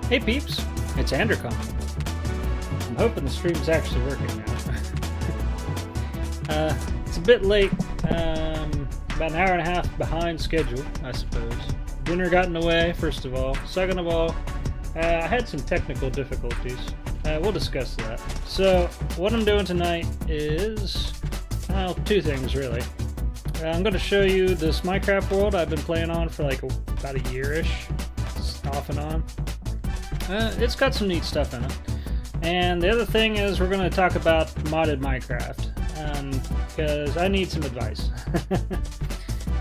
Hey peeps, it's Andercom. I'm hoping the stream's actually working now. It's a bit late, about an hour and a half behind schedule, I suppose. Dinner got in the way, first of all. Second of all, I had some technical difficulties. We'll discuss that. So, what I'm doing tonight is, well, two things really. I'm going to show you this Minecraft world I've been playing on for like about a year-ish, off and on. It's got some neat stuff in it. And the other thing is we're going to talk about modded Minecraft, because I need some advice.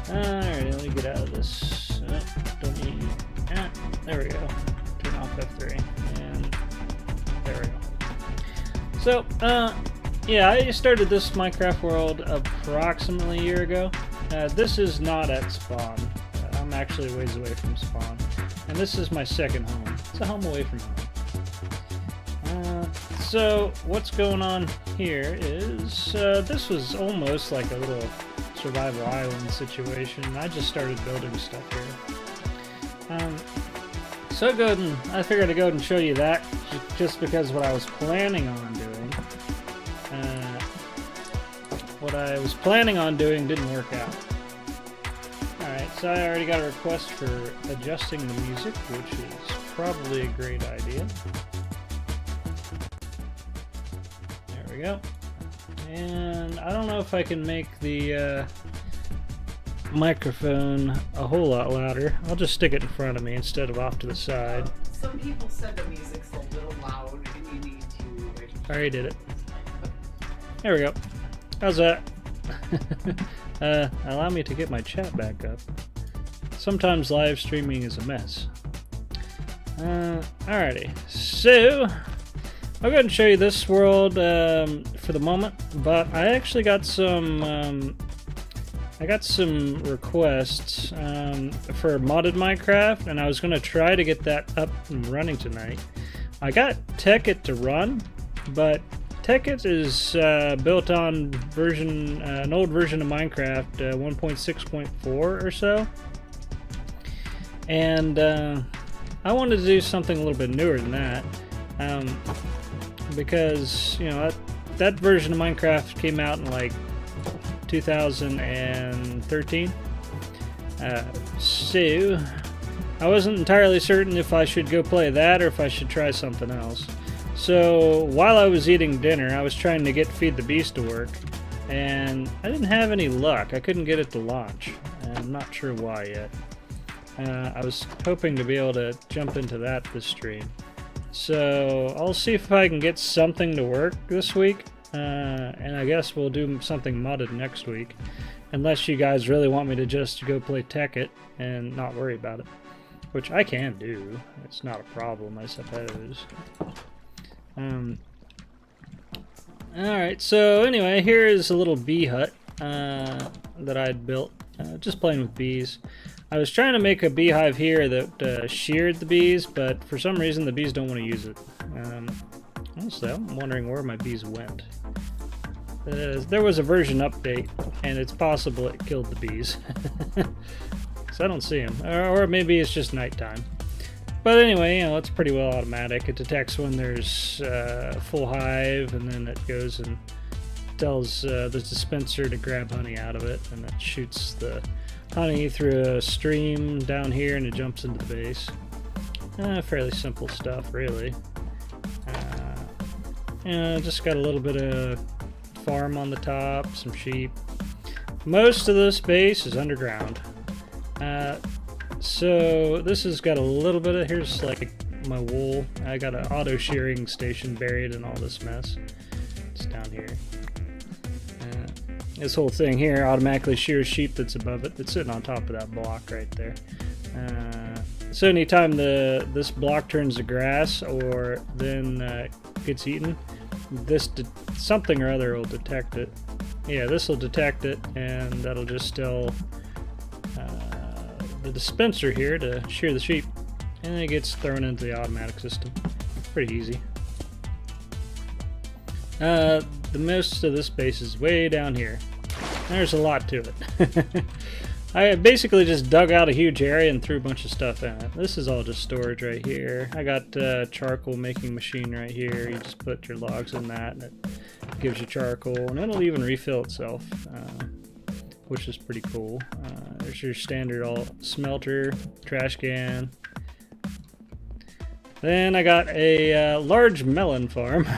Alright, let me get out of this. Don't need... there we go. Turn off F3. And there we go. So, yeah, I started this Minecraft world approximately a year ago. This is not at spawn. I'm actually a ways away from spawn. And this is my second home. It's a home away from home. So what's going on here is this was almost like a little survival island situation. I just started building stuff here. So I figured I'd go ahead and show you that just because what I was planning on doing. What I was planning on doing didn't work out. Alright, so I already got a request for adjusting the music, which is probably a great idea. There we go. And I don't know if I can make the microphone a whole lot louder. I'll just stick it in front of me instead of off to the side. Some people said the music's a little loud and you need to... I already did it. There we go. How's that? Allow me to get my chat back up. Sometimes live streaming is a mess. Alrighty, so I'll go ahead and show you this world for the moment, but I actually got some requests for modded Minecraft, and I was going to try to get that up and running tonight. I got Techit to run, but Techit is built on an old version of Minecraft, 1.6.4 or so, and I wanted to do something a little bit newer than that, because you know that version of Minecraft came out in like 2013. So I wasn't entirely certain if I should go play that or if I should try something else. So while I was eating dinner, I was trying to get Feed the Beast to work, and I didn't have any luck. I couldn't get it to launch, and I'm not sure why yet. I was hoping to be able to jump into that this stream. So I'll see if I can get something to work this week, and I guess we'll do something modded next week, unless you guys really want me to just go play Techit and not worry about it, which I can do. It's not a problem, I suppose. Alright, so anyway, here is a little bee hut that I'd built, just playing with bees. I was trying to make a beehive here that sheared the bees, but for some reason the bees don't want to use it. Honestly, I'm wondering where my bees went. There was a version update, and it's possible it killed the bees. So I don't see them. Or maybe it's just nighttime. But anyway, you know, it's pretty well automatic. It detects when there's a full hive, and then it goes and tells the dispenser to grab honey out of it, and it shoots the honey through a stream down here, and it jumps into the base. Fairly simple stuff, really. Just got a little bit of farm on the top, some sheep. Most of this base is underground. So this has got a little bit of, here's like my wool. I got an auto shearing station buried in all this mess. It's down here. This whole thing here automatically shears sheep that's above it. It's sitting on top of that block right there. So anytime this block turns to grass or then gets eaten, something or other will detect it. Yeah, this will detect it, and that'll just tell the dispenser here to shear the sheep, and then it gets thrown into the automatic system. Pretty easy. The most of this base is way down here. There's a lot to it. I basically just dug out a huge area and threw a bunch of stuff in it. This is all just storage right here. I got charcoal making machine right here. You just put your logs in that and it gives you charcoal, and it'll even refill itself, which is pretty cool. There's your standard all smelter, trash can. Then I got a large melon farm.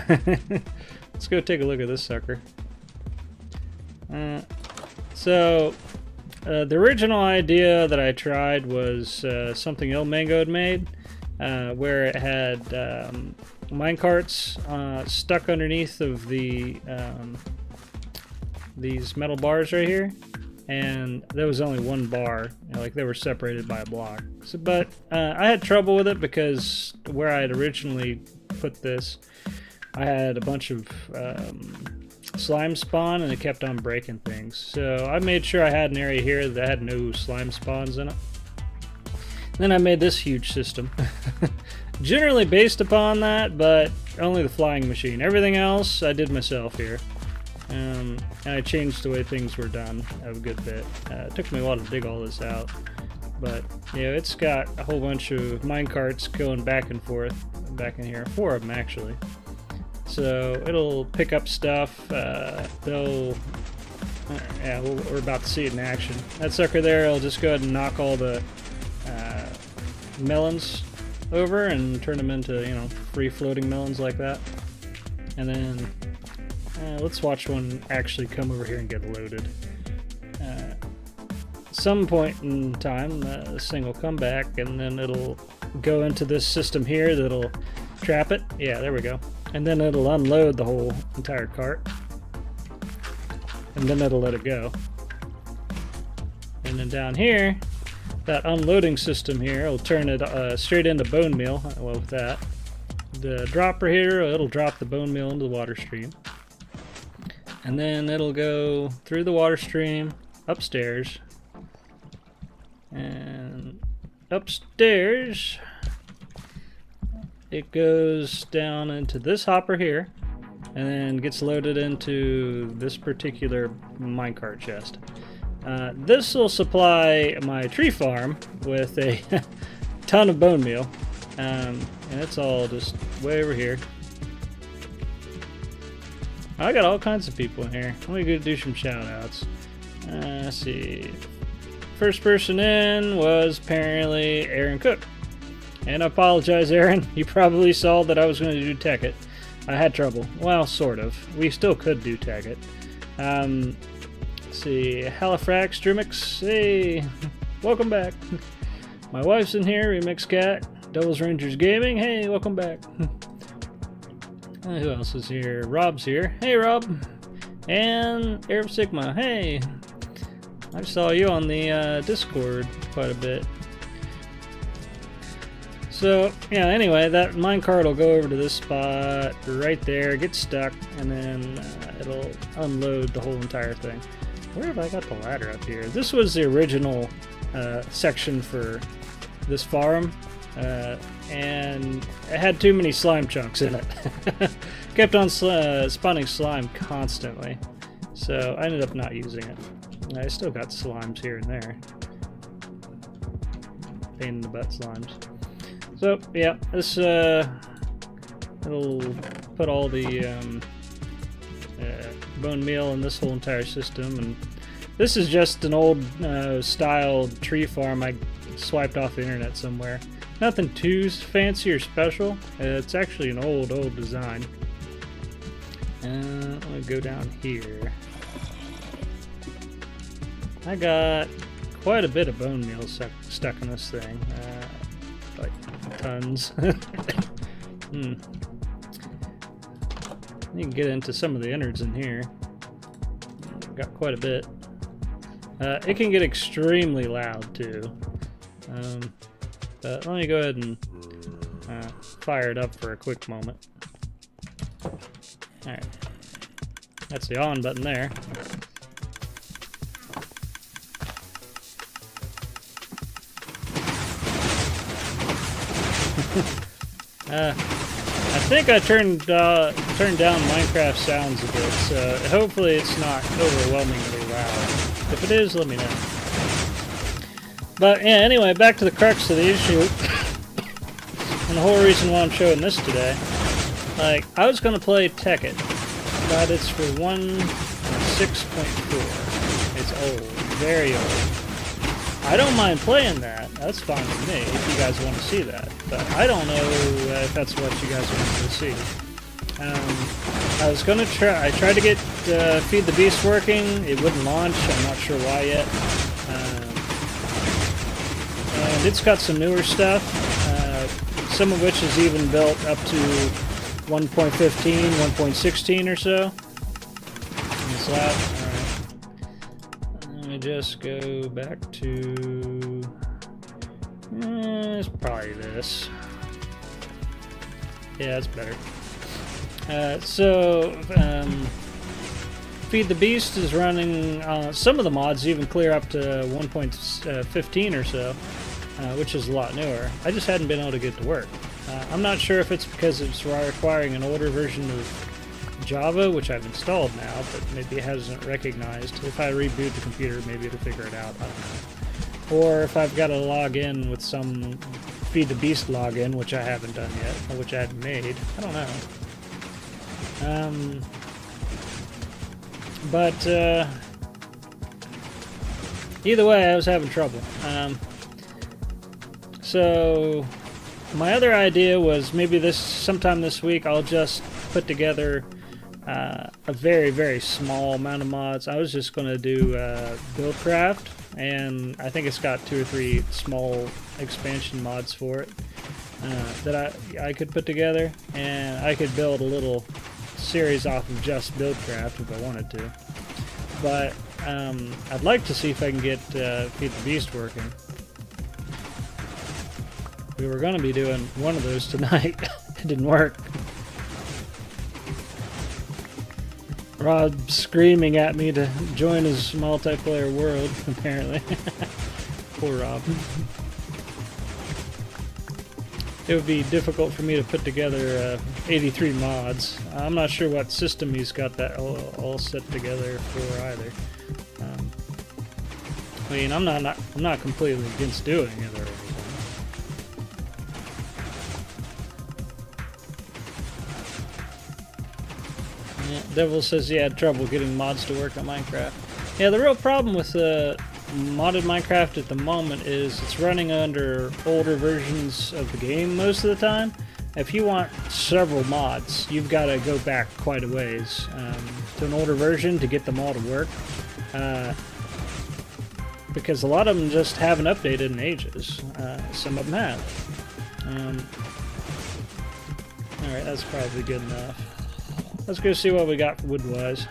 Let's go take a look at this sucker. The original idea that I tried was something Il Mango had made, where it had minecarts stuck underneath of the these metal bars right here, and there was only one bar, you know, like they were separated by a block. So, but I had trouble with it because where I had originally put this, I had a bunch of slime spawn and it kept on breaking things. So I made sure I had an area here that had no slime spawns in it. Then I made this huge system. Generally based upon that, but only the flying machine. Everything else I did myself here. And I changed the way things were done a good bit. It took me a while to dig all this out. But yeah, it's got a whole bunch of minecarts going back and forth back in here. 4 of them actually. So it'll pick up stuff. Yeah, we're about to see it in action. That sucker there, I'll just go ahead and knock all the melons over and turn them into, you know, free floating melons like that. And then let's watch one actually come over here and get loaded. Some point in time, this thing will come back and then it'll go into this system here that'll trap it. Yeah, there we go. And then it'll unload the whole entire cart. And then it'll let it go. And then down here, that unloading system here will turn it straight into bone meal. Well, with that. The dropper here, it'll drop the bone meal into the water stream. And then it'll go through the water stream, upstairs. And upstairs, it goes down into this hopper here, and then gets loaded into this particular minecart chest. This will supply my tree farm with a ton of bone meal, and it's all just way over here. I got all kinds of people in here. Let me go do some shout outs. Let's see. First person in was apparently Aaron Cook. And I apologize, Aaron. You probably saw that I was going to do Tech It. I had trouble. Well, sort of. We still could do Tech It. Let's see. Halifax, Drimix. Hey, welcome back. My wife's in here, Remixedcat. Doubles Rangers Gaming. Hey, welcome back. Who else is here? Rob's here. Hey, Rob. And Arab Sigma. Hey. I saw you on the Discord quite a bit. So, yeah, anyway, that minecart will go over to this spot right there, get stuck, and then it'll unload the whole entire thing. Where have I got the ladder up here? This was the original section for this farm, and it had too many slime chunks in it. Kept on spawning slime constantly, so I ended up not using it. I still got slimes here and there. Pain in the butt slimes. So, yeah, this, it'll put all the bone meal in this whole entire system, and this is just an old styled tree farm I swiped off the internet somewhere. Nothing too fancy or special. It's actually an old design. I'm gonna go down here. I got quite a bit of bone meal stuck in this thing. Like tons. You can get into some of the innards in here. Got quite a bit. It can get extremely loud too. But let me go ahead and fire it up for a quick moment. Alright. That's the on button there. I think I turned down Minecraft sounds a bit, so hopefully it's not overwhelmingly loud. If it is, let me know. But yeah, anyway, back to the crux of the issue. And the whole reason why I'm showing this today. Like, I was going to play Tekkit, but it's for 1.6.4. It's old. Very old. I don't mind playing that. That's fine with me if you guys want to see that. But I don't know if that's what you guys want to see. I was going to try... I tried to get Feed the Beast working. It wouldn't launch. I'm not sure why yet. And it's got some newer stuff. Some of which is even built up to 1.15, 1.16 or so. Is that? Alright. Let me just go back to... it's probably this. Yeah, it's better. Feed the Beast is running... some of the mods even clear up to 1.15 or so. Which is a lot newer. I just hadn't been able to get it to work. I'm not sure if it's because it's requiring an older version of Java, which I've installed now, but maybe it hasn't recognized. If I reboot the computer, maybe it'll figure it out. I don't know. Or if I've got to log in with some Feed the Beast login, which I haven't done yet, or which I hadn't made. I don't know. Either way, I was having trouble. So my other idea was maybe sometime this week I'll just put together a very, very small amount of mods. I was just going to do Buildcraft, and I think it's got 2 or 3 small expansion mods for it that I could put together, and I could build a little series off of just Buildcraft if I wanted to. But I'd like to see if I can get Feed the Beast working. We were going to be doing one of those tonight. It didn't work. Rob's screaming at me to join his multiplayer world, apparently. Poor Rob. It would be difficult for me to put together 83 mods. I'm not sure what system he's got that all set together for either. I mean, I'm not completely against doing it or anything. Yeah, Devil says he had trouble getting mods to work on Minecraft. Yeah, the real problem with modded Minecraft at the moment is it's running under older versions of the game most of the time. If you want several mods, you've got to go back quite a ways to an older version to get them all to work. Because a lot of them just haven't updated in ages. Some of them have. Alright, that's probably good enough. Let's go see what we got wood-wise.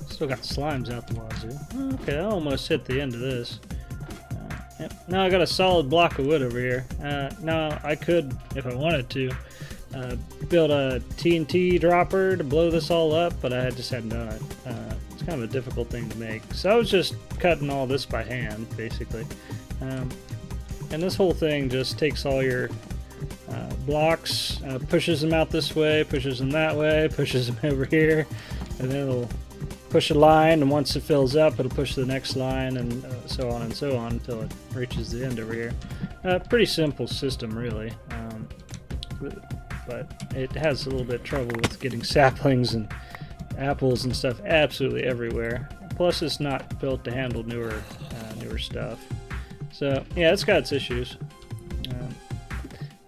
Still got slimes out the wazoo. Okay, I almost hit the end of this. Yep. Now I got a solid block of wood over here. Now I could, if I wanted to, build a TNT dropper to blow this all up, but I just hadn't done it. It's kind of a difficult thing to make. So I was just cutting all this by hand, basically. And this whole thing just takes all your blocks, pushes them out this way, pushes them that way, pushes them over here, and then it'll push a line, and once it fills up, it'll push the next line, and so on until it reaches the end over here. Pretty simple system, really, but it has a little bit of trouble with getting saplings and apples and stuff absolutely everywhere. Plus, it's not built to handle newer stuff. So yeah, it's got its issues.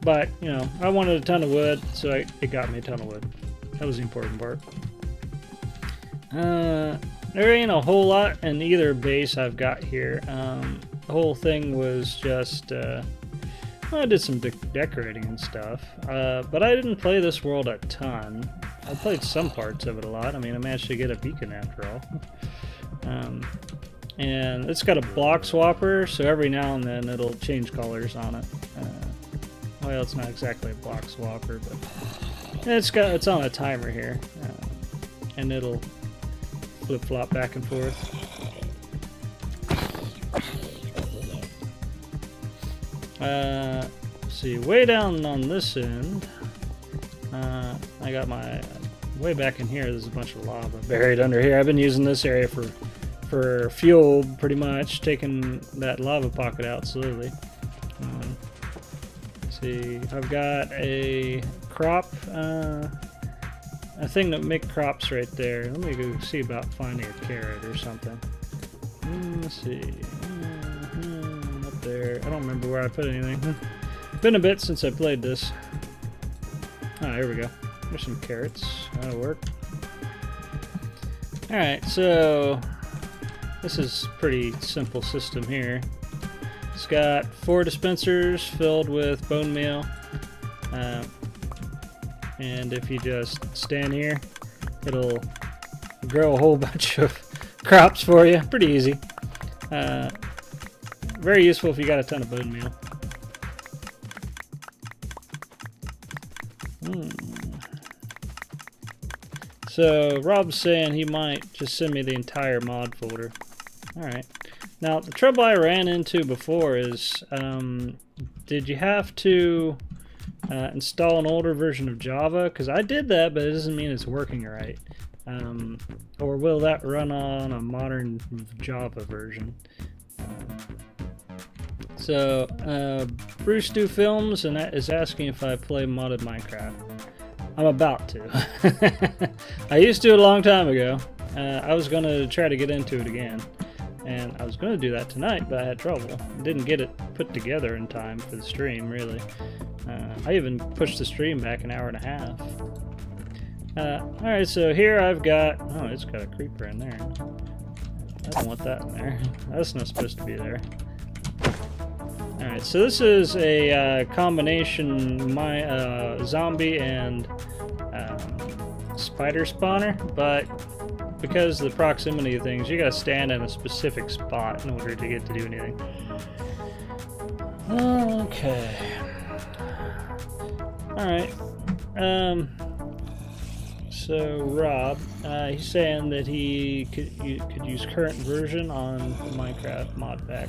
But, you know, I wanted a ton of wood, so it got me a ton of wood. That was the important part. There ain't a whole lot in either base I've got here. The whole thing was just, well, I did some decorating and stuff. But I didn't play this world a ton. I played some parts of it a lot. I mean, I managed to get a beacon after all. And it's got a block swapper, so every now and then it'll change colors on it. Well, it's not exactly a block swapper, but it's on a timer here, and it'll flip-flop back and forth. Let's see, way down on this end, I got my way back in here. There's a bunch of lava buried under here. I've been using this area for for fuel, pretty much, taking that lava pocket out slowly. Let's see, I've got a crop, a thing that make crops right there. Let me go see about finding a carrot or something. Let's see, up there. I don't remember where I put anything. Been a bit since I played this. Ah, here we go. There's some carrots. That'll work. Alright, so this is a pretty simple system here. It's got 4 dispensers filled with bone meal. And if you just stand here, it'll grow a whole bunch of crops for you. Pretty easy. Very useful if you got a ton of bone meal. So Rob's saying he might just send me the entire mod folder. Alright. Now the trouble I ran into before is, did you have to install an older version of Java? Because I did that, but it doesn't mean it's working right. Or will that run on a modern Java version? So Bruce Do Films and that is asking if I play modded Minecraft. I'm about to. I used to a long time ago. I was going to try to get into it again. And I was going to do that tonight, but I had trouble. Didn't get it put together in time for the stream, really. I even pushed the stream back an hour and a half. Alright, so here I've got... Oh, it's got a creeper in there. I don't want that in there. That's not supposed to be there. Alright, so this is a combination zombie and spider spawner, but because of the proximity of things, you gotta stand in a specific spot in order to get to do anything. Okay. Alright. So Rob, he's saying that he could use current version on the Minecraft mod pack.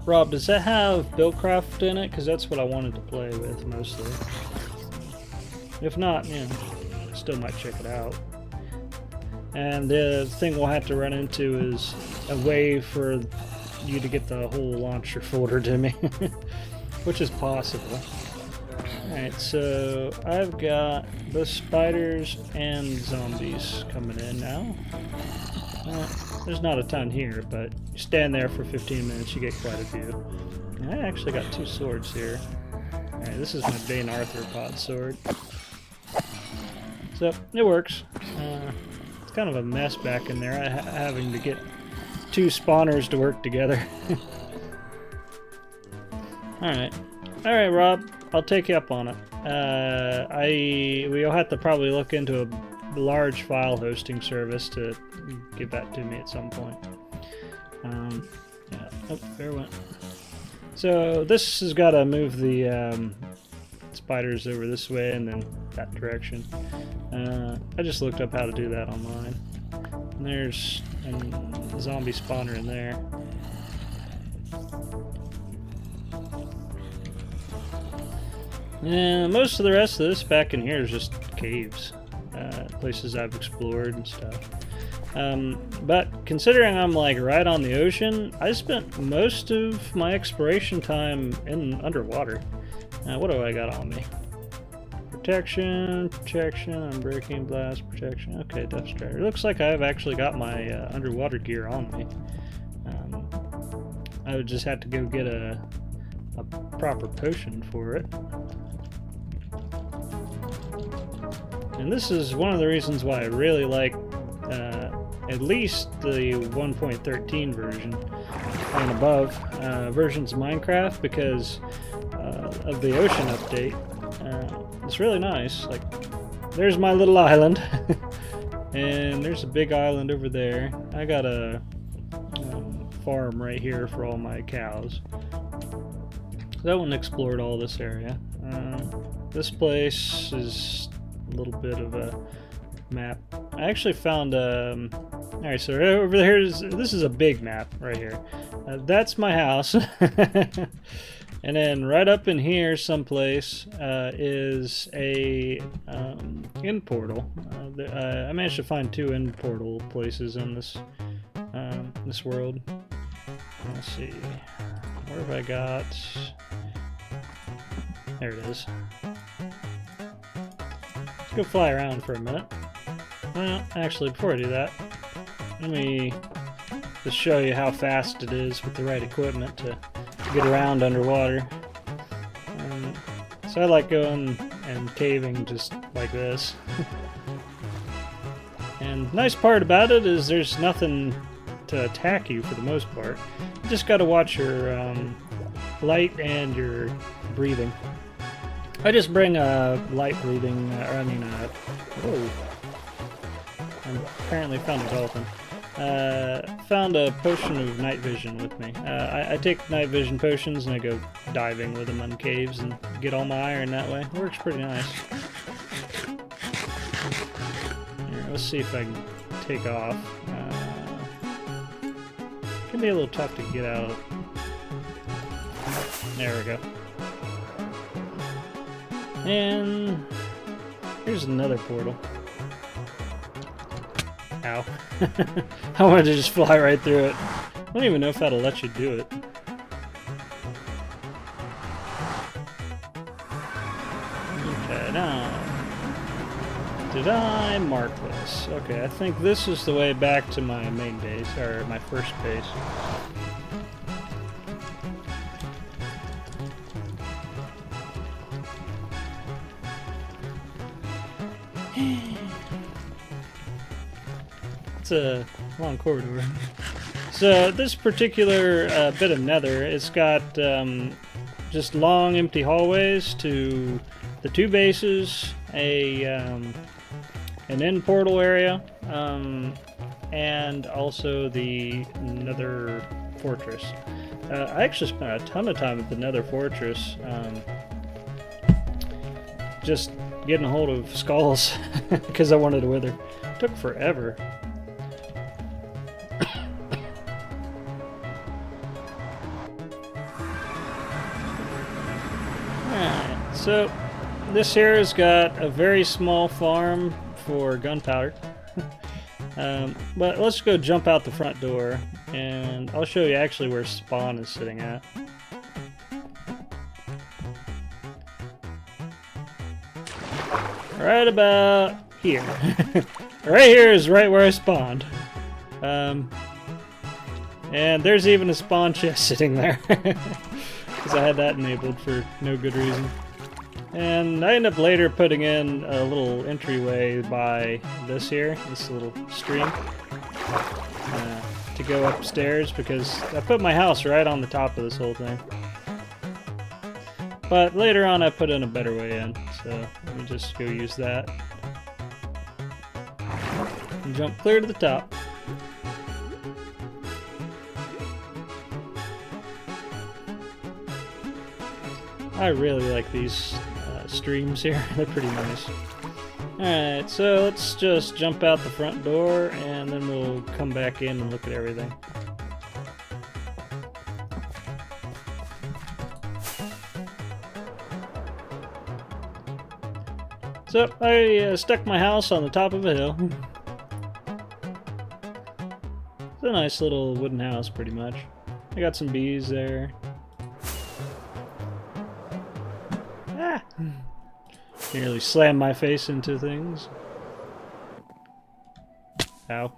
Rob, does that have Buildcraft in it? Because that's what I wanted to play with mostly. If not, yeah, still might check it out. And the thing we'll have to run into is a way for you to get the whole launcher folder to me, which is possible. Alright, so I've got both spiders and zombies coming in now. There's not a ton here, but you stand there for 15 minutes, you get quite a few. And I actually got 2 swords here. Alright, this is my Bane Arthropod sword. So, it works. It's kind of a mess back in there, having to get 2 spawners to work together. Alright. Alright, Rob, I'll take you up on it. We'll have to probably look into a large file hosting service to give that to me at some point. Yeah. Oh, there it went. So this has got to move the spiders over this way and then that direction. I just looked up how to do that online. And there's a zombie spawner in there. And most of the rest of this back in here is just caves. Places I've explored and stuff. But considering I'm like right on the ocean, I spent most of my exploration time in underwater. What do I got on me? Protection, unbreaking, blast, protection. Okay, Depth Strider. It looks like I've actually got my underwater gear on me. I would just have to go get a proper potion for it. And this is one of the reasons why I really like at least the 1.13 version and above versions of Minecraft, because of the ocean update. It's really nice. Like, there's my little island, and there's a big island over there. I got a farm right here for all my cows. That one explored all this area. This place is a little bit of a map. I actually found alright, so over there this is a big map right here. That's my house. And then right up in here someplace is a end portal. I managed to find 2 end portal places in this this world. Let's see, where have I got? There it is. Let's go fly around for a minute. Well, actually, before I do that, let me just show you how fast it is with the right equipment to get around underwater. So I like going and caving just like this. And the nice part about it is there's nothing to attack you for the most part. You just gotta watch your light and your breathing. I just bring a light breathing, whoa. I apparently found a dolphin. Found a potion of night vision with me. I take night vision potions and I go diving with them in caves and get all my iron that way. Works pretty nice. Here, let's see if I can take off. Can be a little tough to get out of. There we go. And here's another portal. Ow. I wanted to just fly right through it. I don't even know if that'll let you do it. Okay, now. Did I mark this? Okay, I think this is the way back to my main base, or my first base. It's a long corridor. So this particular bit of nether, it's got just long empty hallways to the 2 bases, an end portal area, and also the nether fortress. I actually spent a ton of time at the nether fortress just getting a hold of skulls because I wanted to wither. It took forever. So, this here has got a very small farm for gunpowder. But let's go jump out the front door, and I'll show you actually where spawn is sitting at. Right about here. Right here is right where I spawned. And there's even a spawn chest sitting there. Because I had that enabled for no good reason. And I end up later putting in a little entryway by this here, this little stream, to go upstairs because I put my house right on the top of this whole thing. But later on I put in a better way in, so let me just go use that. And jump clear to the top. I really like these streams here. They're pretty nice. Alright, so let's just jump out the front door and then we'll come back in and look at everything. So I stuck my house on the top of a hill. It's a nice little wooden house pretty much. I got some bees there. Nearly slammed my face into things. Ow.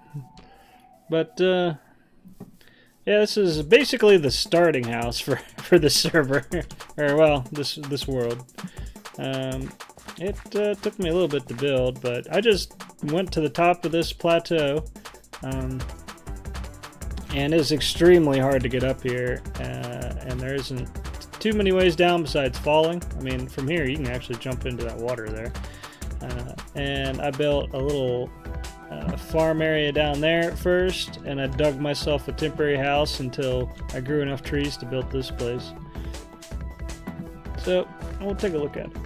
But, yeah, this is basically the starting house for the server. Or, well, this world. It took me a little bit to build, but I just went to the top of this plateau. And it's extremely hard to get up here. And there isn't too many ways down besides falling. I mean, from here you can actually jump into that water there. And I built a little farm area down there at first, and I dug myself a temporary house until I grew enough trees to build this place. So we'll take a look at it.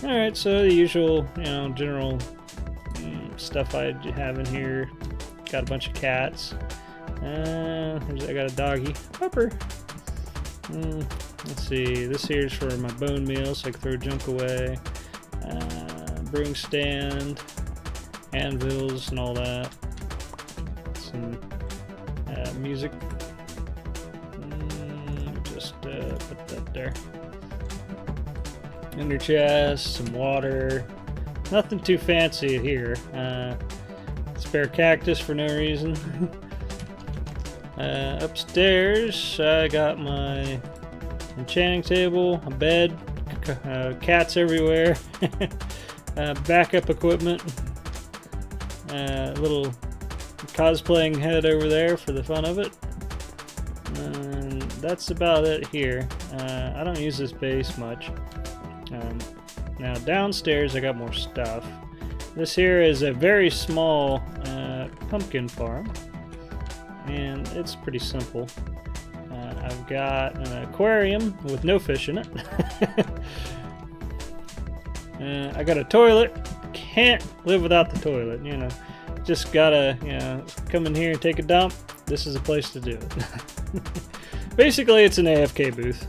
Alright, so the usual, general stuff I have in here. Got a bunch of cats. I got a doggy. Pupper. Let's see, this here's for my bone meal, so I can throw junk away. Brewing stand, anvils and all that. Some music. Just put that there. Ender chest, some water. Nothing too fancy here. Spare cactus for no reason. Upstairs, I got my enchanting table, a bed, cats everywhere, backup equipment, little cosplaying head over there for the fun of it. And that's about it here. I don't use this base much. Now downstairs I got more stuff. This here is a very small pumpkin farm, and it's pretty simple. I've got an aquarium with no fish in it. I got a toilet. Can't live without the toilet, you know. Just gotta, you know, come in here and take a dump. This is a place to do it. Basically, it's an AFK booth.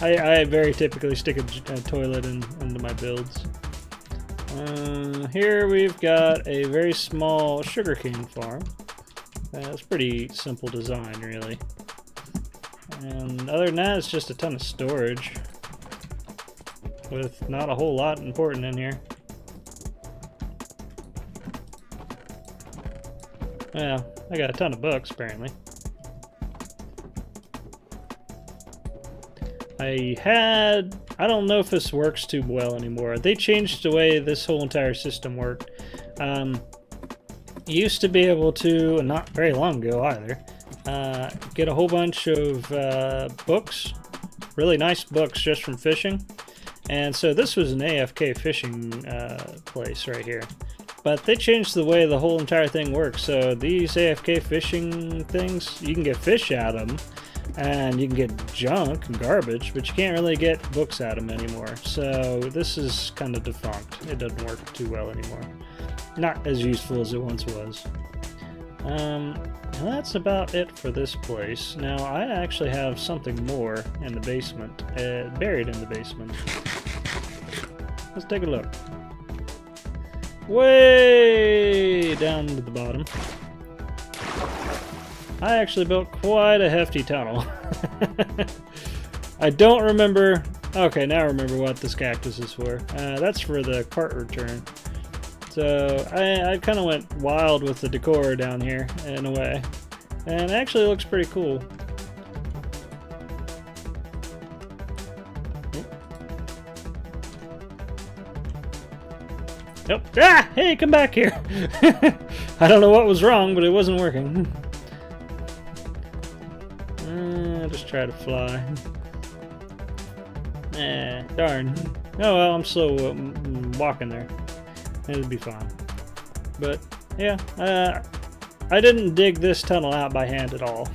I very typically stick a toilet into my builds. Here we've got a very small sugarcane farm. It's pretty simple design, really. And other than that, it's just a ton of storage with not a whole lot important in here. Well, I got a ton of books, apparently. I don't know if this works too well anymore. They changed the way this whole entire system worked. You used to be able to, not very long ago either, get a whole bunch of books, really nice books just from fishing. And so this was an AFK fishing place right here. But they changed the way the whole entire thing works. So these AFK fishing things, you can get fish out of them, and you can get junk and garbage, but you can't really get books out of them anymore. So this is kind of defunct. It doesn't work too well anymore. Not as useful as it once was. That's about it for this place. Now I actually have something more in the basement, buried in the basement. Let's take a look. Way down to the bottom. I actually built quite a hefty tunnel. I don't remember. Okay, now I remember what this cactus is for. That's for the cart return. So I kind of went wild with the decor down here in a way, and it actually looks pretty cool. Nope. Ah! Hey, come back here! I don't know what was wrong, but it wasn't working. Just try to fly. Darn. Oh well, I'm slow walking there. It'll be fine. But yeah, I didn't dig this tunnel out by hand at all.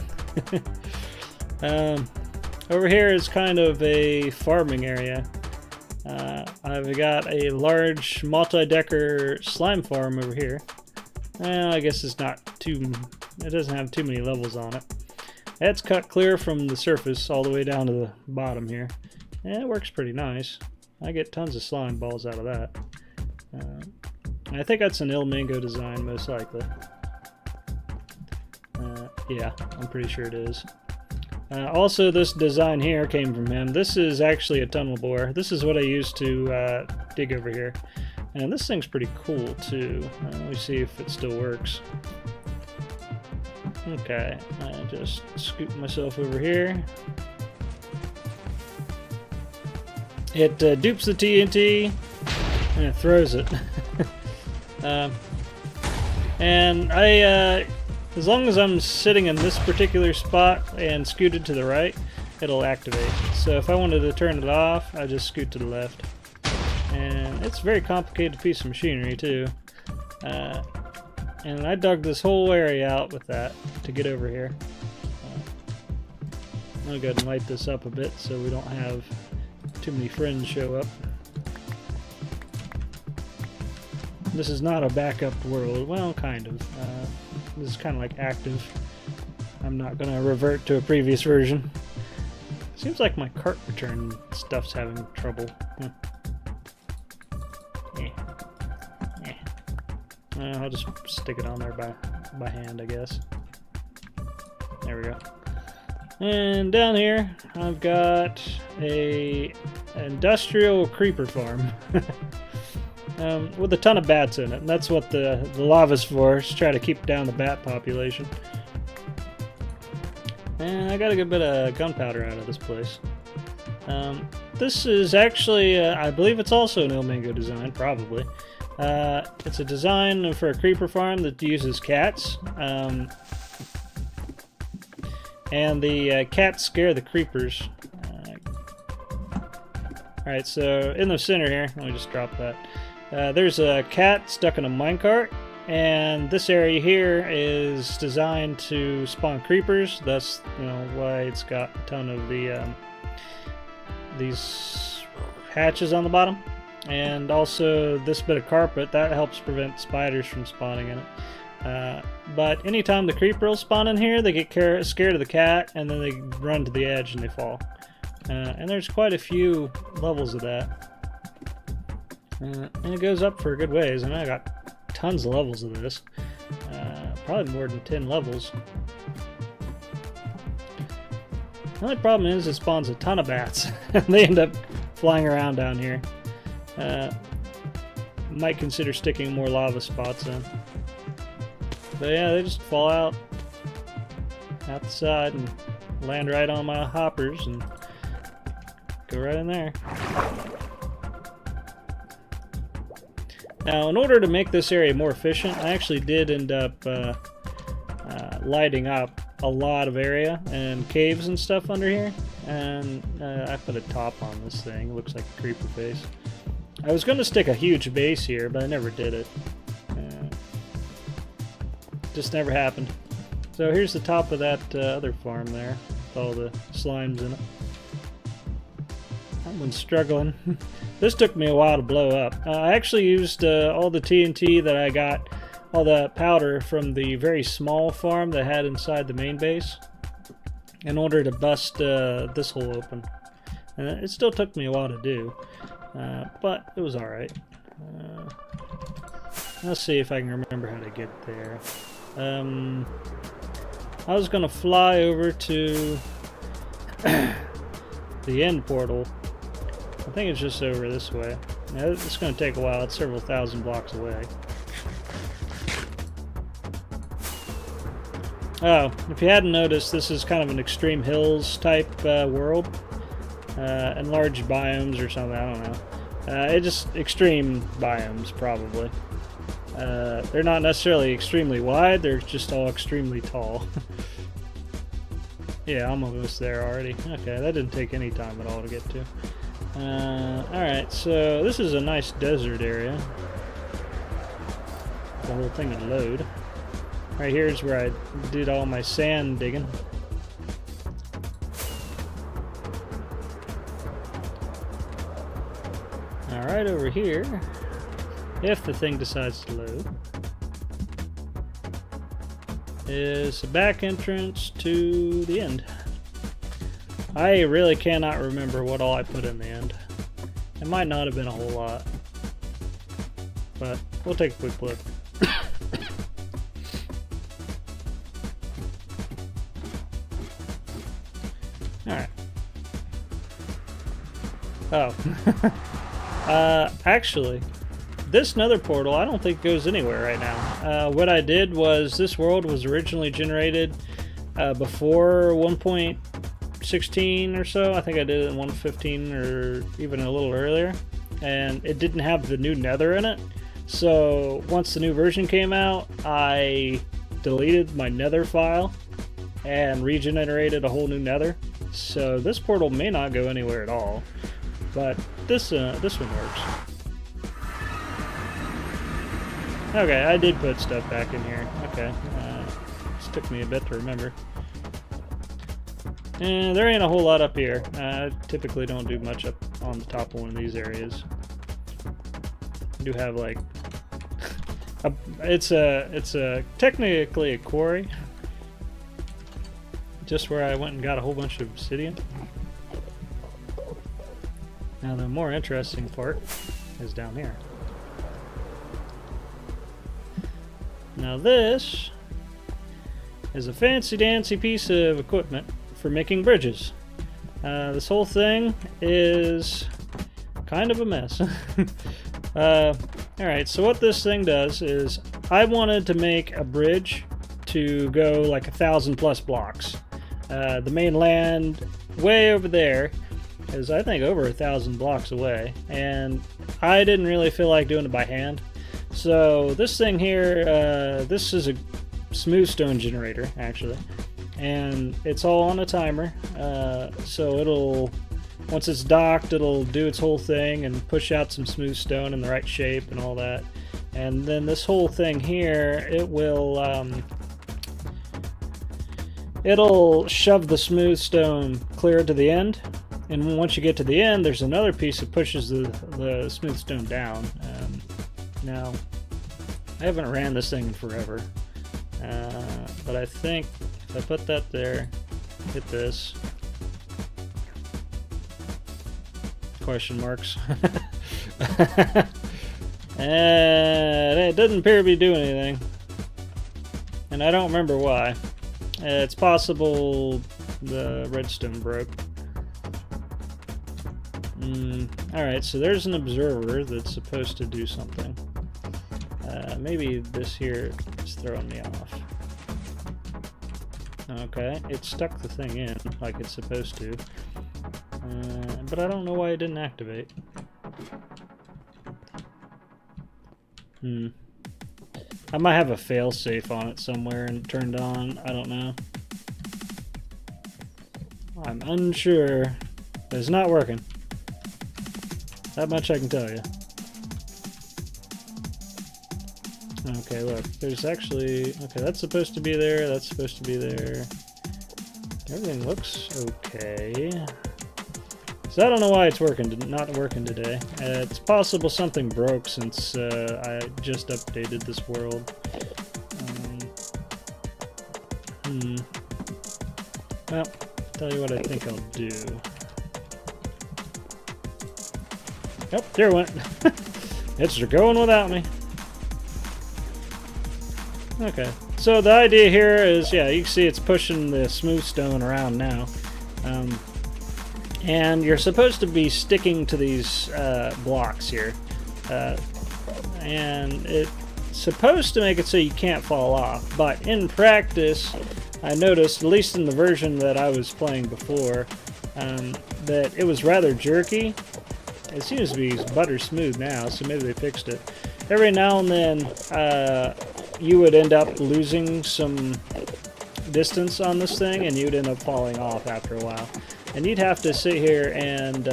Over here is kind of a farming area. I've got a large multi-decker slime farm over here. Well, I guess it's not too, it doesn't have too many levels on it. It's cut clear from the surface all the way down to the bottom here. And it works pretty nice. I get tons of slime balls out of that. I think that's an Il Mango design, most likely. Yeah, I'm pretty sure it is. Also, this design here came from him. This is actually a tunnel bore. This is what I used to dig over here. And this thing's pretty cool, too. Let me see if it still works. Okay, I just scoop myself over here. It dupes the TNT, and it throws it. And as long as I'm sitting in this particular spot and scooted to the right, it'll activate. So if I wanted to turn it off, I just scoot to the left. And it's a very complicated piece of machinery too. And I dug this whole area out with that to get over here. I'll go ahead and light this up a bit so we don't have too many friends show up. This is not a backup world. Well, kind of. This is kind of like active. I'm not going to revert to a previous version. Seems like my cart return stuff's having trouble. I'll just stick it on there by hand, I guess. There we go. And down here, I've got a industrial creeper farm with a ton of bats in it. And that's what the lava's for, is to try to keep down the bat population. And I got a good bit of gunpowder out of this place. This is actually, I believe it's also an Ilmango design, probably. It's a design for a creeper farm that uses cats. And the cats scare the creepers. Alright, so in the center here, let me just drop that. There's a cat stuck in a minecart, and this area here is designed to spawn creepers. That's, you know, why it's got a ton of the these hatches on the bottom. And also this bit of carpet, that helps prevent spiders from spawning in it. But anytime the creeper will spawn in here, they get scared of the cat, and then they run to the edge and they fall. And there's quite a few levels of that. And it goes up for a good ways. I mean, I got tons of levels of this. Probably more than 10 levels. The only problem is it spawns a ton of bats. They end up flying around down here. Might consider sticking more lava spots in. But yeah, they just fall out the side and land right on my hoppers and go right in there. Now, in order to make this area more efficient, I actually did end up lighting up a lot of area and caves and stuff under here. And I put a top on this thing. It looks like a creeper face. I was going to stick a huge base here, but I never did it. Just never happened. So here's the top of that other farm there, with all the slimes in it. That one's struggling. This took me a while to blow up. I actually used all the TNT that I got, all the powder from the very small farm that I had inside the main base, in order to bust this hole open. And it still took me a while to do, but it was alright. Let's see if I can remember how to get there. I was gonna fly over to the end portal. I think it's just over this way. Now, it's gonna take a while. It's several thousand blocks away. Oh, if you hadn't noticed, this is kind of an extreme hills type world. Enlarged biomes or something, I don't know. It's just extreme biomes, probably. They're not necessarily extremely wide, they're just all extremely tall. Yeah, I'm almost there already. Okay, that didn't take any time at all to get to. Alright, so this is a nice desert area. The whole thing would load. Right here is where I did all my sand digging. Alright, over here, if the thing decides to load, is the back entrance to the end. I really cannot remember what all I put in the end. It might not have been a whole lot, but we'll take a quick look. Alright. Oh. Actually, this Nether Portal I don't think goes anywhere right now. What I did was, this world was originally generated before 1.16 or so. I think I did it in 1.15 or even a little earlier. And it didn't have the new Nether in it. So once the new version came out, I deleted my Nether file and regenerated a whole new Nether. So this portal may not go anywhere at all. But this one works. Okay, I did put stuff back in here. Okay, this took me a bit to remember. And there ain't a whole lot up here. I typically don't do much up on the top of one of these areas. I do have like it's technically a quarry, just where I went and got a whole bunch of obsidian. Now the more interesting part is down here. Now this is a fancy-dancy piece of equipment for making bridges. This whole thing is kind of a mess. Alright, so what this thing does is I wanted to make a bridge to go like 1,000+ blocks. The mainland way over there is, I think, over 1,000 blocks away, and I didn't really feel like doing it by hand. So this thing here, this is a smooth stone generator actually, and it's all on a timer. So it'll, once it's docked, it'll do its whole thing and push out some smooth stone in the right shape and all that. And then this whole thing here, it will it'll shove the smooth stone clear to the end, and once you get to the end, there's another piece that pushes the smooth stone down. Now, I haven't ran this thing in forever, but I think if I put that there, hit this, question marks, and it doesn't appear to be doing anything, and I don't remember why. It's possible the redstone broke. Alright, so there's an observer that's supposed to do something. Maybe this here is throwing me off. Okay, it stuck the thing in like it's supposed to. But I don't know why it didn't activate. I might have a failsafe on it somewhere and turned on. I don't know. I'm unsure. But it's not working. That much I can tell you. Okay, look. There's actually... Okay, that's supposed to be there. That's supposed to be there. Everything looks okay. So I don't know why it's not working today. It's possible something broke since I just updated this world. Well, tell you what I think I'll do. Oh, there it went. It's going without me. Okay, so the idea here is, yeah, you can see it's pushing the smooth stone around now. And you're supposed to be sticking to these blocks here. And it's supposed to make it so you can't fall off. But in practice, I noticed, at least in the version that I was playing before, that it was rather jerky. It seems to be butter smooth now, so maybe they fixed it. Every now and then, you would end up losing some distance on this thing, and you'd end up falling off after a while. And you'd have to sit here and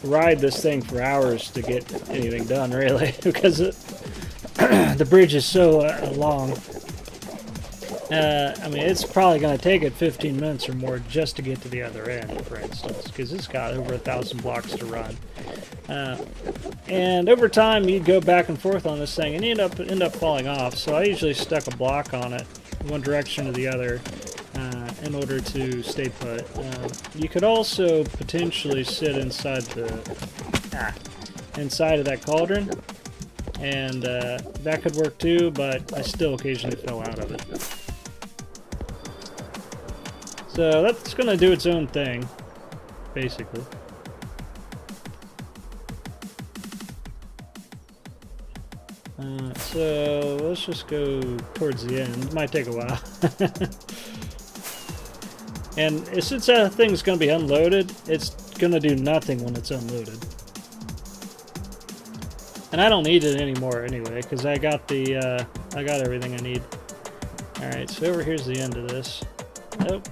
ride this thing for hours to get anything done, really, because the bridge is so long. I mean, it's probably going to take it 15 minutes or more just to get to the other end, for instance, because it's got over 1,000 blocks to run. And over time, you'd go back and forth on this thing, and you end up falling off. So I usually stuck a block on it, one direction or the other, in order to stay put. You could also potentially sit inside inside of that cauldron, and that could work too, but I still occasionally fell out of it. So that's going to do its own thing, basically. So let's just go towards the end. It might take a while. And since that thing's going to be unloaded, it's going to do nothing when it's unloaded. And I don't need it anymore anyway, because I got I got everything I need. Alright, so over here's the end of this. Nope.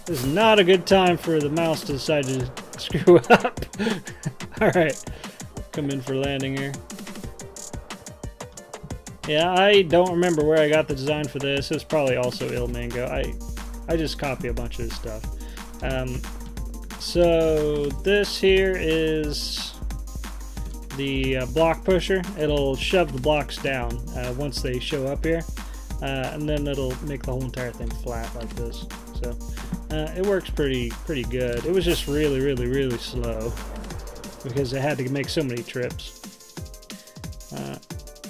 This is not a good time for the mouse to decide to screw up. Alright, come in for landing here. Yeah, I don't remember where I got the design for this. It's probably also Ilmango. I just copy a bunch of this stuff. So this here is the block pusher. It'll shove the blocks down once they show up here, and then it'll make the whole entire thing flat like this. So It works pretty good. It was just really slow because I had to make so many trips.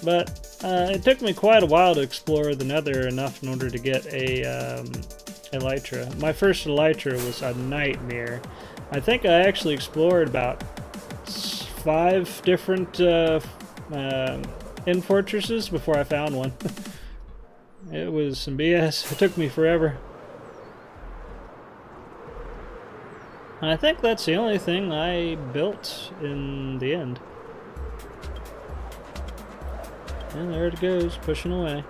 But it took me quite a while to explore the Nether enough in order to get a elytra. My first elytra was a nightmare. I think I actually explored about 5 different end fortresses before I found one. It was some BS. It took me forever. And I think that's the only thing I built in the end. And there it goes, pushing away.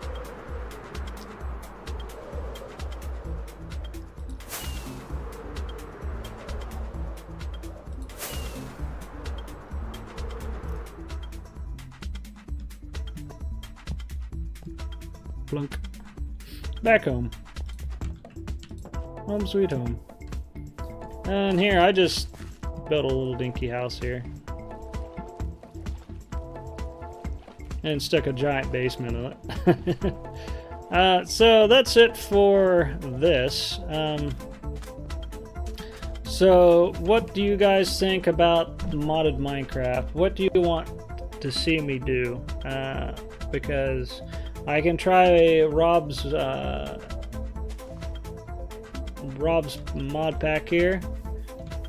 Plunk. Back home. Home sweet home. And here, I just built a little dinky house here. And stuck a giant basement in it. So that's it for this. So what do you guys think about modded Minecraft? What do you want to see me do? Because I can try Rob's mod pack here,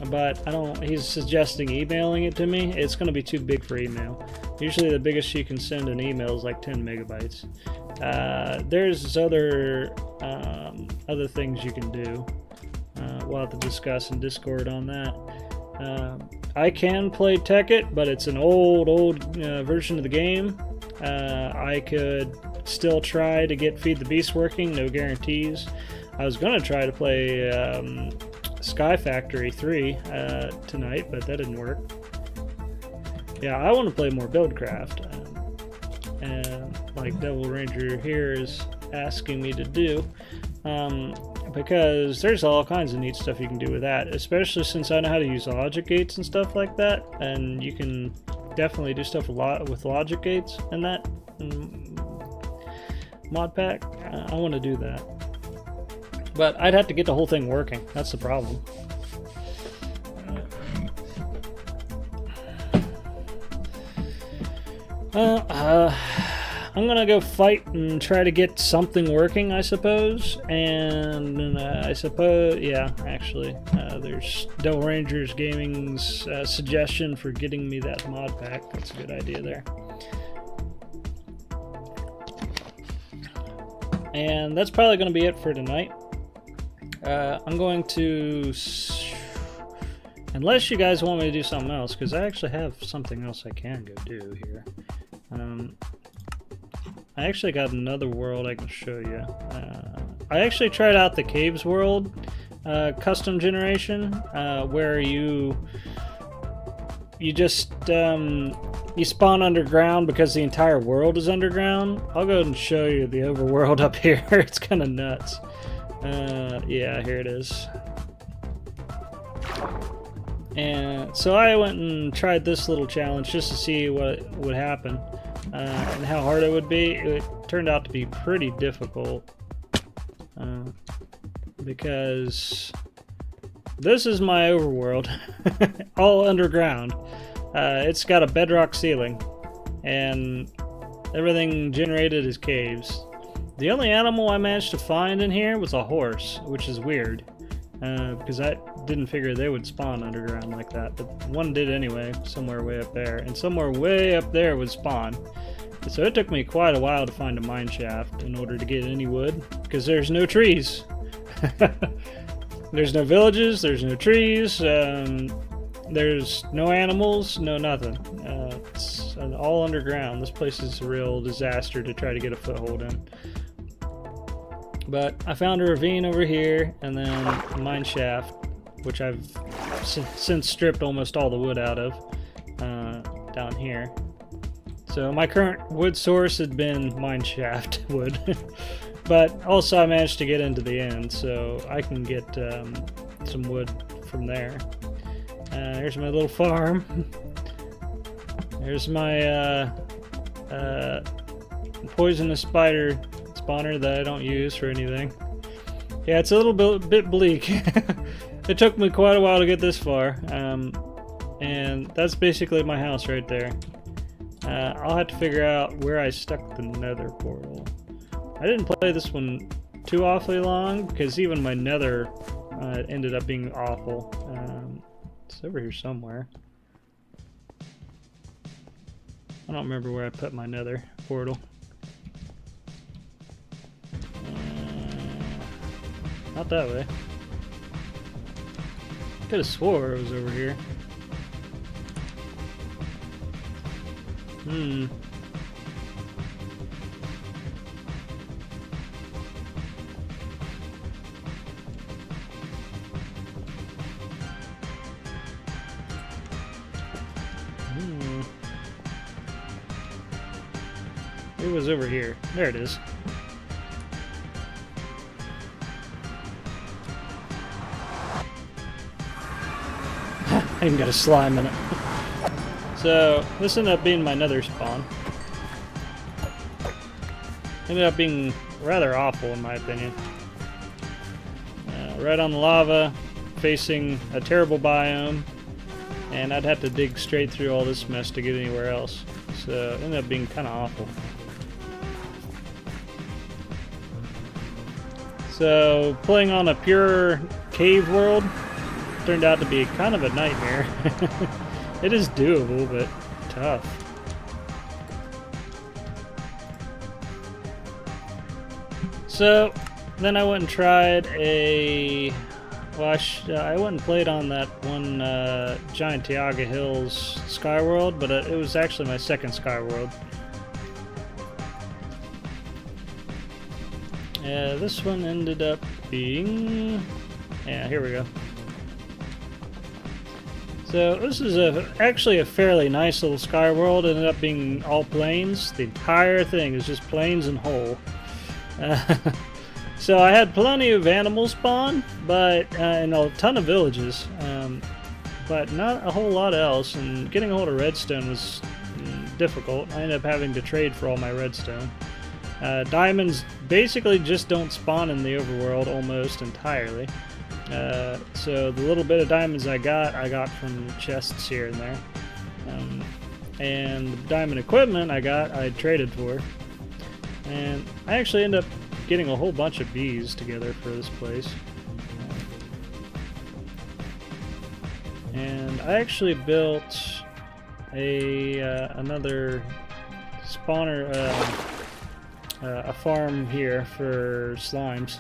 but he's suggesting emailing it to me. It's going to be too big for email. Usually the biggest you can send an email is like 10 megabytes. There's other things you can do. We'll have to discuss in Discord on that. I can play Tekkit, but it's an old version of the game. I could still try to get Feed the Beast working, no guarantees. I was going to try to play Sky Factory 3 tonight, but that didn't work. Yeah, I want to play more Buildcraft, and like Devil Ranger here is asking me to do, because there's all kinds of neat stuff you can do with that, especially since I know how to use logic gates and stuff like that, and you can definitely do stuff with logic gates in that mod pack. I want to do that, but I'd have to get the whole thing working. That's the problem. I'm gonna go fight and try to get something working, I suppose. And I suppose, yeah, actually, there's Devil Rangers Gaming's suggestion for getting me that mod pack. That's a good idea there. And that's probably going to be it for tonight. I'm going to, unless you guys want me to do something else, because I actually have something else I can go do here. I actually got another world I can show you. I actually tried out the Caves world custom generation, where you just you spawn underground because the entire world is underground. I'll go ahead and show you the overworld up here. It's kind of nuts. Yeah, here it is. And so I went and tried this little challenge just to see what would happen and how hard it would be. It turned out to be pretty difficult because this is my overworld, all underground. It's got a bedrock ceiling, and everything generated is caves. The only animal I managed to find in here was a horse, which is weird, because I didn't figure they would spawn underground like that, but one did anyway, somewhere way up there, and somewhere way up there would spawn. So it took me quite a while to find a mine shaft in order to get any wood, because there's no trees. There's no villages, there's no trees, there's no animals, no nothing. It's all underground. This place is a real disaster to try to get a foothold in. But I found a ravine over here, and then a mine shaft, which I've since stripped almost all the wood out of down here. So my current wood source had been mine shaft wood. But also I managed to get into the end, so I can get some wood from there. Here's my little farm. Here's my poisonous spider spawner that I don't use for anything. Yeah, it's a little bit bleak. It took me quite a while to get this far, and that's basically my house right there. I'll have to figure out where I stuck the Nether Portal. I didn't play this one too awfully long because even my Nether ended up being awful. It's over here somewhere. I don't remember where I put my Nether Portal. Not that way. Could have swore it was over here. It was over here. There it is. I even got a slime in it. So, this ended up being my nether spawn. Ended up being rather awful in my opinion. Right on the lava, facing a terrible biome, and I'd have to dig straight through all this mess to get anywhere else. So, it ended up being kind of awful. So, playing on a pure cave world turned out to be kind of a nightmare. It is doable, but tough. So, then I went and tried a... Well, I went and played on that one Giant Tiaga Hills Skyworld, but it was actually my second Skyworld. This one ended up being... Yeah, here we go. So this is actually a fairly nice little sky world. It ended up being all plains. The entire thing is just plains and whole. So I had plenty of animals spawn, but and a ton of villages, but not a whole lot else. And getting a hold of redstone was difficult. I ended up having to trade for all my redstone. Diamonds basically just don't spawn in the overworld almost entirely. So the little bit of diamonds I got from chests here and there. And the diamond equipment I traded for. And I actually ended up getting a whole bunch of bees together for this place. And I actually built another spawner, a farm here for slimes.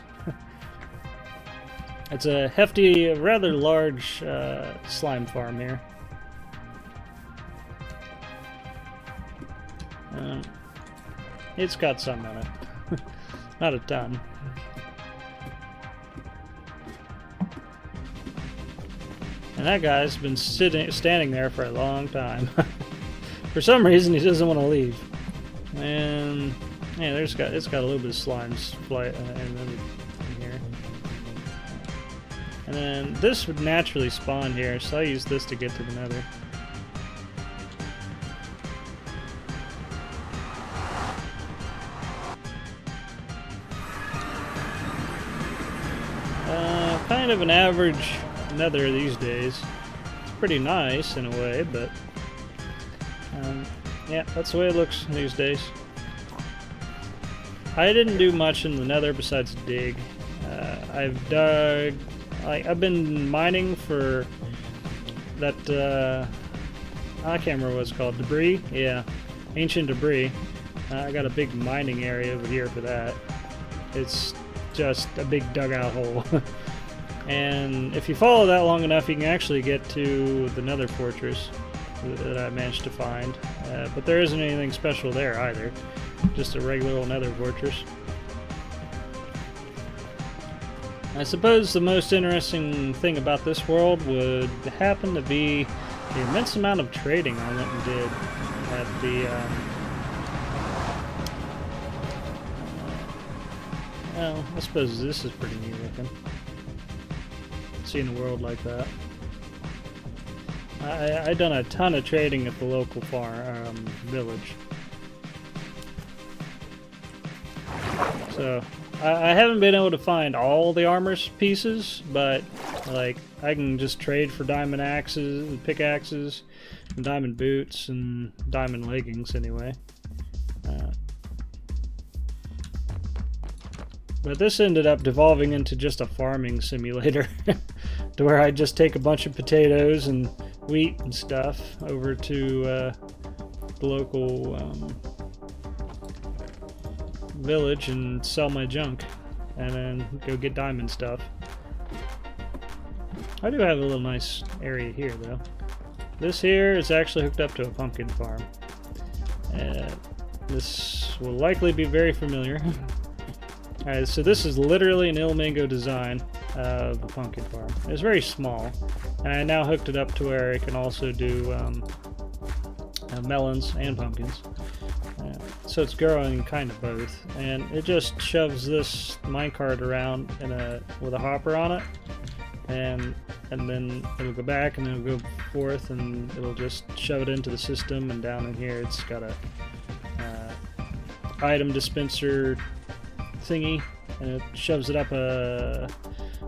It's a hefty, rather large slime farm here. It's got some in it. Not a ton. And that guy's been standing there for a long time. For some reason, he doesn't want to leave. And yeah, it's got a little bit of slimes in here. And then this would naturally spawn here, so I use this to get to the nether. Kind of an average nether these days. It's pretty nice in a way, but yeah, that's the way it looks these days. I didn't do much in the nether besides dig. I've been mining for that, I can't remember what it's called, debris? Yeah, ancient debris. I got a big mining area over here for that. It's just a big dugout hole. And if you follow that long enough, you can actually get to the nether fortress that I managed to find. But there isn't anything special there either. Just a regular old nether fortress. I suppose the most interesting thing about this world would happen to be the immense amount of trading I went and did at the, well, I suppose this is pretty neat looking. Seeing a world like that. I done a ton of trading at the local village. So I haven't been able to find all the armor pieces, but like I can just trade for diamond axes, pickaxes, and diamond boots, and diamond leggings anyway. But this ended up devolving into just a farming simulator to where I just take a bunch of potatoes and wheat and stuff over to the local village and sell my junk and then go get diamond stuff. I do have a little nice area here though. This here is actually hooked up to a pumpkin farm. This will likely be very familiar. Alright, so this is literally an Ilmango design of the pumpkin farm. It's very small, and I now hooked it up to where it can also do melons and pumpkins. So it's growing kind of both, and it just shoves this minecart around with a hopper on it, and then it'll go back, and then it'll go forth, and it'll just shove it into the system. And down in here, it's got a item dispenser thingy, and it shoves it up a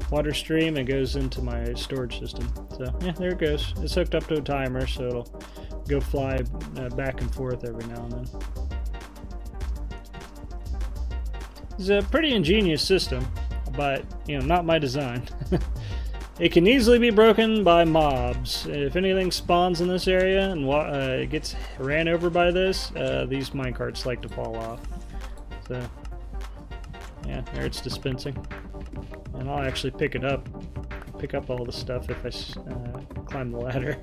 water stream and goes into my storage system. So yeah, there it goes. It's hooked up to a timer, so it'll go fly back and forth every now and then. It's a pretty ingenious system, but you know, not my design. It can easily be broken by mobs. If anything spawns in this area and it gets ran over by this, these minecarts like to fall off. So yeah, there it's dispensing. And I'll actually pick up all the stuff if I climb the ladder.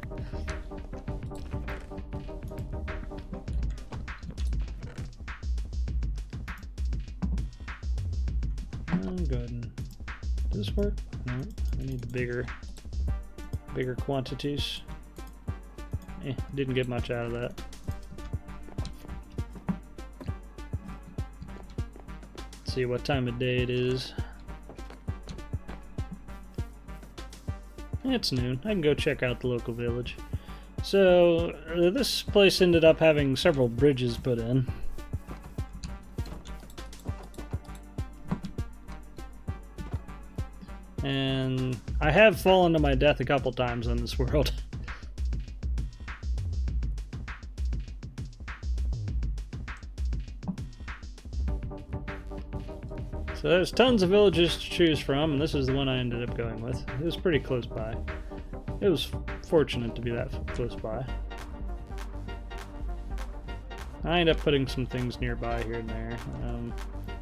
Good. Does this work? No, I need bigger quantities. Didn't get much out of that. Let's see what time of day it is. It's noon. I can go check out the local village. So this place ended up having several bridges put in. And I have fallen to my death a couple times in this world. So there's tons of villages to choose from, and this is the one I ended up going with. It was pretty close by. It was fortunate to be that close by. I ended up putting some things nearby here and there.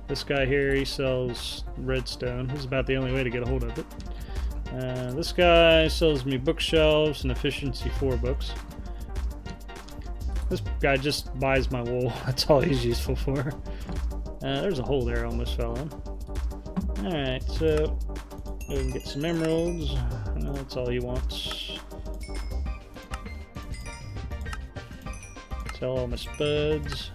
This guy here, he sells redstone. This is about the only way to get a hold of it. This guy sells me bookshelves and efficiency 4 books. This guy just buys my wool. That's all he's useful for. There's a hole there I almost fell in. Alright, so we can get some emeralds. That's all he wants. Sell all my spuds.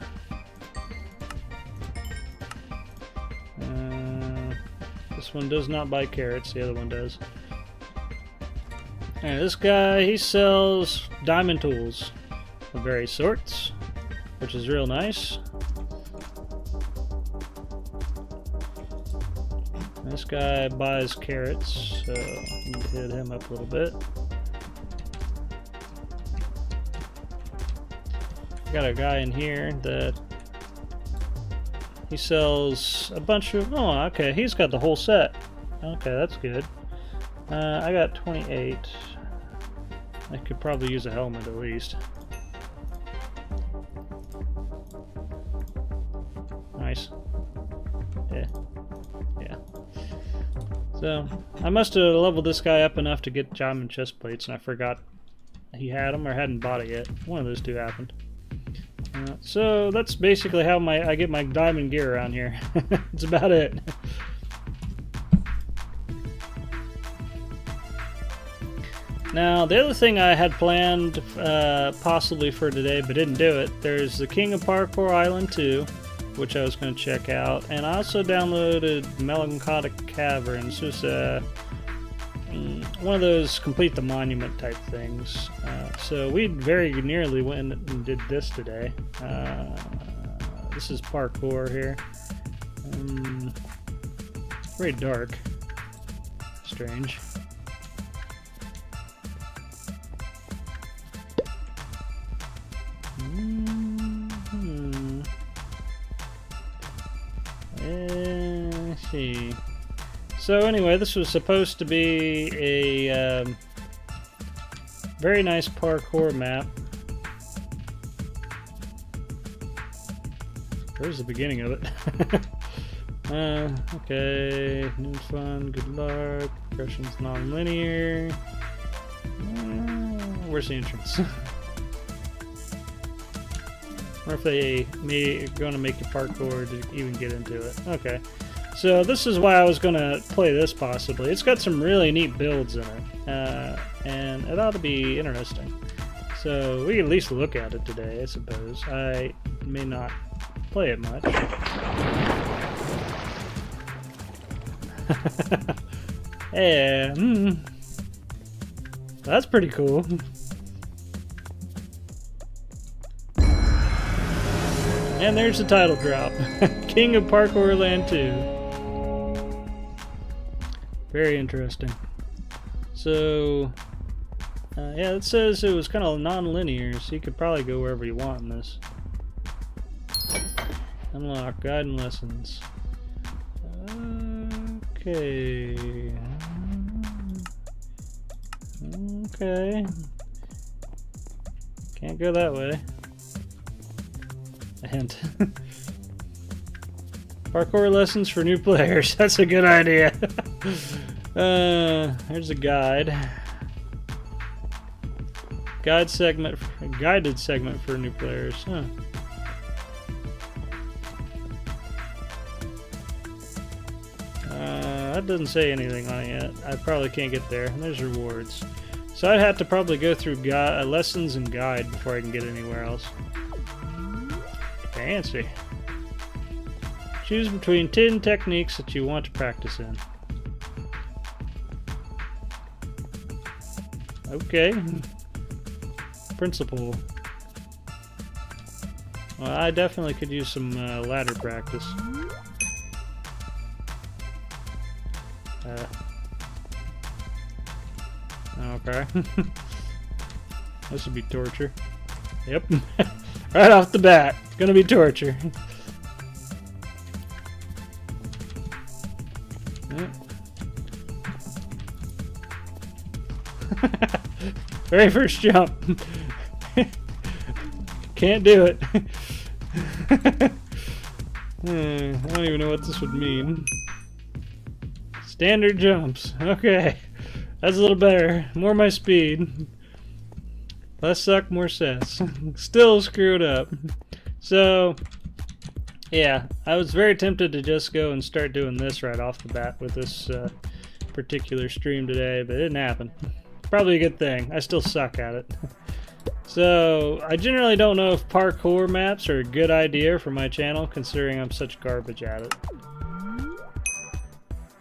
This one does not buy carrots, the other one does. Alright, this guy, he sells diamond tools of various sorts, which is real nice. This guy buys carrots, so I need to hit him up a little bit. Got a guy in here that he sells a bunch of... Oh, okay, he's got the whole set. Okay, that's good. I got 28. I could probably use a helmet at least. Nice. Yeah. So, I must have leveled this guy up enough to get diamond chest plates, and I forgot he had them or hadn't bought it yet. One of those two happened. So that's basically how I get my diamond gear around here. That's about it. Now, the other thing I had planned possibly for today, but didn't do it, there's the King of Parkour Island 2, which I was going to check out, and I also downloaded Melancholic Caverns. Just one of those complete the monument type things. So we very nearly went and did this today. This is Parkour here. Very dark. Strange. Let's see. So anyway, this was supposed to be a very nice parkour map. There's the beginning of it. Okay, new fun, good luck, progression's non-linear. Where's the entrance? Or if they gonna make you parkour to even get into it. Okay, so this is why I was gonna play this possibly. It's got some really neat builds in it, and it ought to be interesting. So we can at least look at it today, I suppose. I may not play it much. Yeah, that's pretty cool. And there's the title drop. King of Parkour Land 2. Very interesting. So, yeah, it says it was kind of non-linear, so you could probably go wherever you want in this. Unlock guide and lessons. Okay. Okay. Can't go that way. A hint. Parkour lessons for new players. That's a good idea. There's a guide. Guided segment for new players. Huh. That doesn't say anything on it yet. I probably can't get there. And there's rewards. So I'd have to probably go through lessons and guide before I can get anywhere else. Fancy. Choose between 10 techniques that you want to practice in. Okay. Principle. Well, I definitely could use some ladder practice. Okay. This would be torture. Yep. Right off the bat, it's gonna be torture. Very first jump. Can't do it. I don't even know what this would mean. Standard jumps. Okay. That's a little better. More my speed. Less suck, more cess. Still screwed up. So, yeah. I was very tempted to just go and start doing this right off the bat with this particular stream today, but it didn't happen. Probably a good thing. I still suck at it. So, I generally don't know if parkour maps are a good idea for my channel, considering I'm such garbage at it.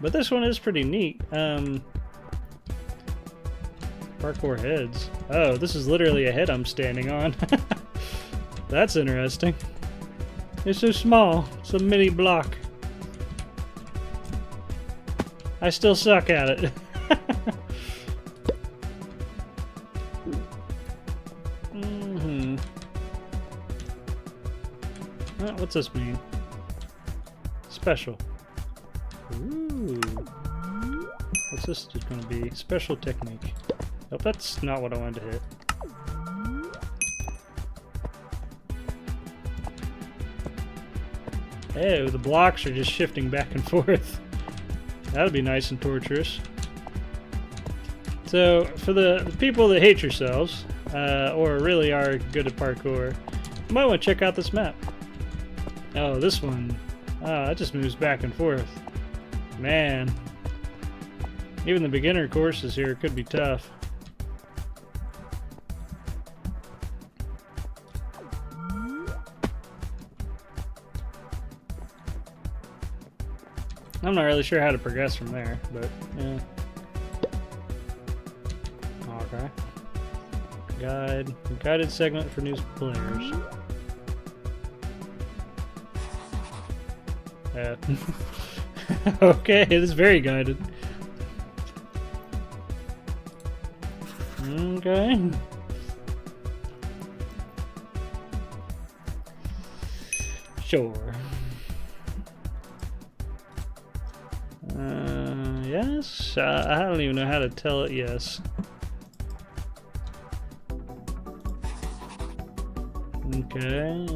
But this one is pretty neat. Parkour heads. Oh, this is literally a head I'm standing on. That's interesting. It's so small. It's a mini block. I still suck at it. What's this mean? Special. Ooh. What's this going to be? Special technique. Nope, that's not what I wanted to hit. Oh, the blocks are just shifting back and forth. That would be nice and torturous. So, for the people that hate yourselves, or really are good at parkour, you might want to check out this map. Oh, this one. Oh, it just moves back and forth. Man. Even the beginner courses here could be tough. I'm not really sure how to progress from there, but yeah. Okay. Guided segment for new players. Okay, it is very guided. Okay. Sure. Yes? I don't even know how to tell it yes. Okay.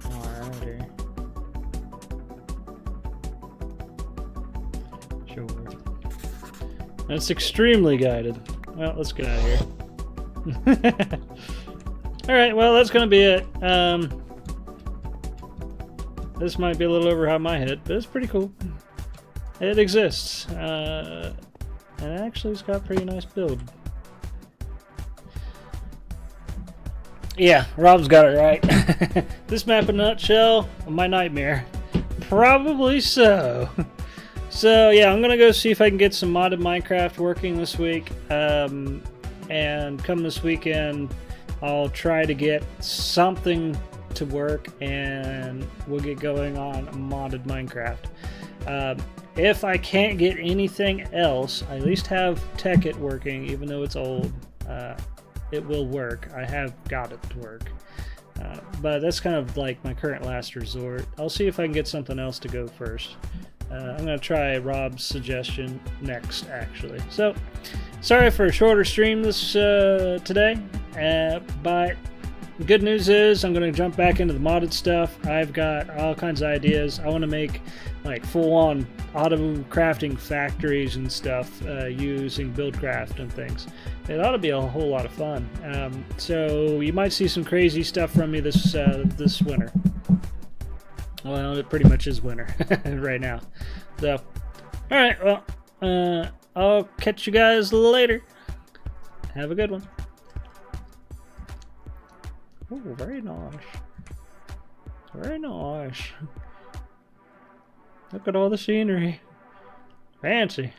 Alrighty. Sure. That's extremely guided. Well, let's get out of here. Alright, well, that's gonna be it. This might be a little over my head, but it's pretty cool. It exists. And actually, it's got a pretty nice build. Yeah, Rob's got it right. This map in a nutshell, my nightmare. Probably so. So yeah, I'm gonna go see if I can get some modded Minecraft working this week. And come this weekend, I'll try to get something to work, and we'll get going on modded Minecraft. If I can't get anything else, I at least have Tekkit working, even though it's old. It will work. I have got it to work. But that's kind of like my current last resort. I'll see if I can get something else to go first. I'm going to try Rob's suggestion next, actually. So, sorry for a shorter stream this today, but good news is I'm going to jump back into the modded stuff. I've got all kinds of ideas. I want to make like full-on auto crafting factories and stuff using Buildcraft and things. It ought to be a whole lot of fun. So you might see some crazy stuff from me this winter. Well, it pretty much is winter right now. So, all right. Well, I'll catch you guys later. Have a good one. Oh, very nice. Very nice. Look at all the scenery. Fancy.